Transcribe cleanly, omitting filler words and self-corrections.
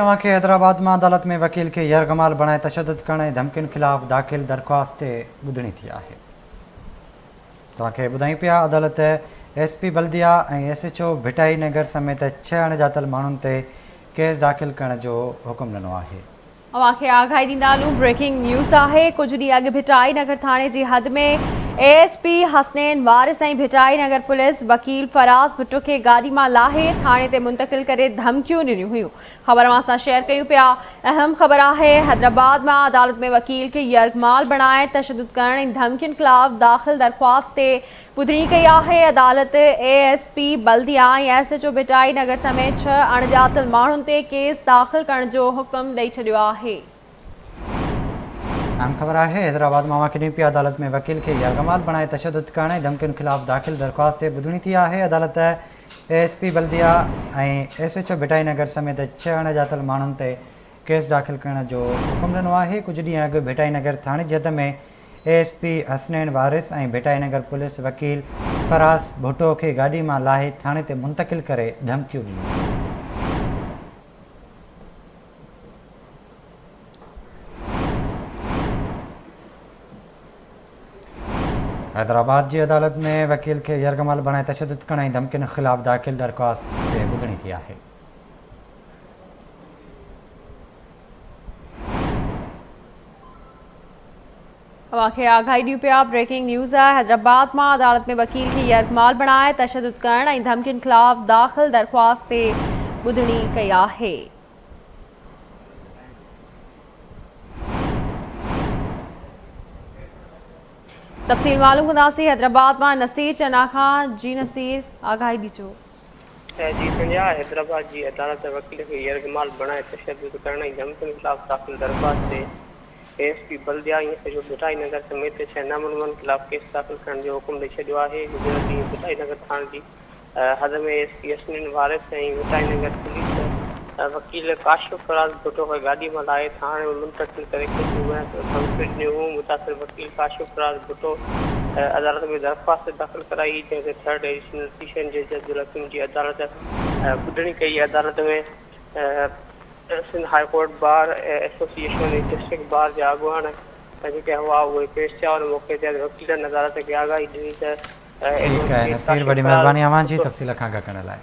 तव्हां खे हैदराबाद में अदालत में वकील के यरगमाल बणाए तशद्दुद करण ऐं धमकियुनि ख़िलाफ़ दाख़िल दरख़्वास्त ॿुधणी थी आहे। तव्हांखे ॿुधायूं पिया अदालत SP बल्दिया ऐं SHO भिटाई नगर समेत 6 अणॼातल माण्हुनि ते केस दाख़िल करण जो हुकुम ॾिनो आहे। अवांखे आगाही ॾींदा हलूं। ब्रेकिंग न्यूज़ आहे। कुछ ॾींहं अॻु भिटाई नगर थाणे जी हद में ASP हसनैन वारिस ऐं भिटाई नगर पुलिस वकील फराज़ भुट्टो खे गाॾी मां लाहे थाणे ते मुंतक़िल करे धमकियूं ॾिनियूं हुयूं। ख़बर असां शेयर कयूं पिया। अहम ख़बर आहे, हैदराबाद मां अदालत में वकील खे यरगमाल बणाए तशद्दुद करण ऐं धमकियुनि ख़िलाफ़ दाख़िल दरख़्वास्त ते ॿुधणी कई आहे। अदालत ASP बल्दिया ऐं SHO भिटाई नगर समेत 6 अणॼातल माण्हुनि ते केस दाख़िल करण जो हुकुम ॾेई छॾियो आहे। अहम ख़बर आहे, हैदराबाद में वाक़िअ पिया अदालत में वकील के यरगमाल बणाए तशद्दुद करण ऐं धमकियुनि ख़िलाफ़ दाख़िल दरख़्वास्त ते ॿुधणी थी आहे। अदालत ASP बल्दिया ऐं SHO भिटाई नगर समेत 6 अणॼातल माण्हुनि ते केस दाख़िल करण जो हुकुम ॾिनो आहे। कुझु ॾींहं अॻु भिटाई नगर थाणे जी हद में ASP हसनैन वारिस ऐं भिटाई नगर पुलिस वकील फराज़ भुट्टो खे गाॾी मां लाहे थाणे ते मुंतक़िल करे धमकियूं ॾिनियूं। हैदराबाद जी अदालत में वकील के यरगमाल बणाए तशद्दुद करण ऐं धमकियुनि ख़िलाफ़ दाख़िल दरख़्वास्त ते ॿुधणी थी आहे। अवांखे आगाही ॾियूं पिया। ब्रेकिंग न्यूज़ आहे। हैदराबाद मां अदालत में वकील खे यरगमाल बणाए तशद्दुद करण ऐं धमकियुनि ख़िलाफ़ दाख़िल दरख़्वास्त ते ॿुधणी कई आहे। तफ़सील मालूम कंदासीं हैदराबाद मां नसीर चना खां। जी नसीर, आगाही ॾिजो। जी संजय, हैदराबाद जी अदालत वकील खे यरगमाल बणाए तशद्दुद करण ऐं धमकियुनि ख़िलाफ़ दाख़िल दरख़्वास्त ते ASP बल्दिया ऐं SHO भिटाई नगर समेत 6 नामुलज़िमनि ख़िलाफ़ केस दाख़िल करण जो हुकुम ॾेई छॾियो आहे। गुज़िरियल ॾींहुं भिटाई नगर थाणे जी हद में ASP हसनैन वारिस ऐं भिटाई नगर पुलिस वकील काशिफ फराज़ भुट्टो खे गाॾी मां लाहे थाणे में मुंतक़िल करे धमकियूं ॾिनियूं हुयूं। मुतासिर वकील काशिफ फराज़ भुट्टो अदालत में दरख़्वास्त दाख़िल कराई, जंहिंखे 3rd एडिशनल सेशन जे जज लखीम जी अदालत ॿुधणी कई। अदालत में Sindh high court bar association ऐं डिस्ट्रिक्ट बार जा अॻुवान जेके हुआ उहे पेश थिया। उन मौक़े ते वकीलनि अदालत खे आगाही ॾिनी त ठीक है नसीर, वॾी महिरबानी अव्हां जी तफ़सील खां गॾु करण लाइ।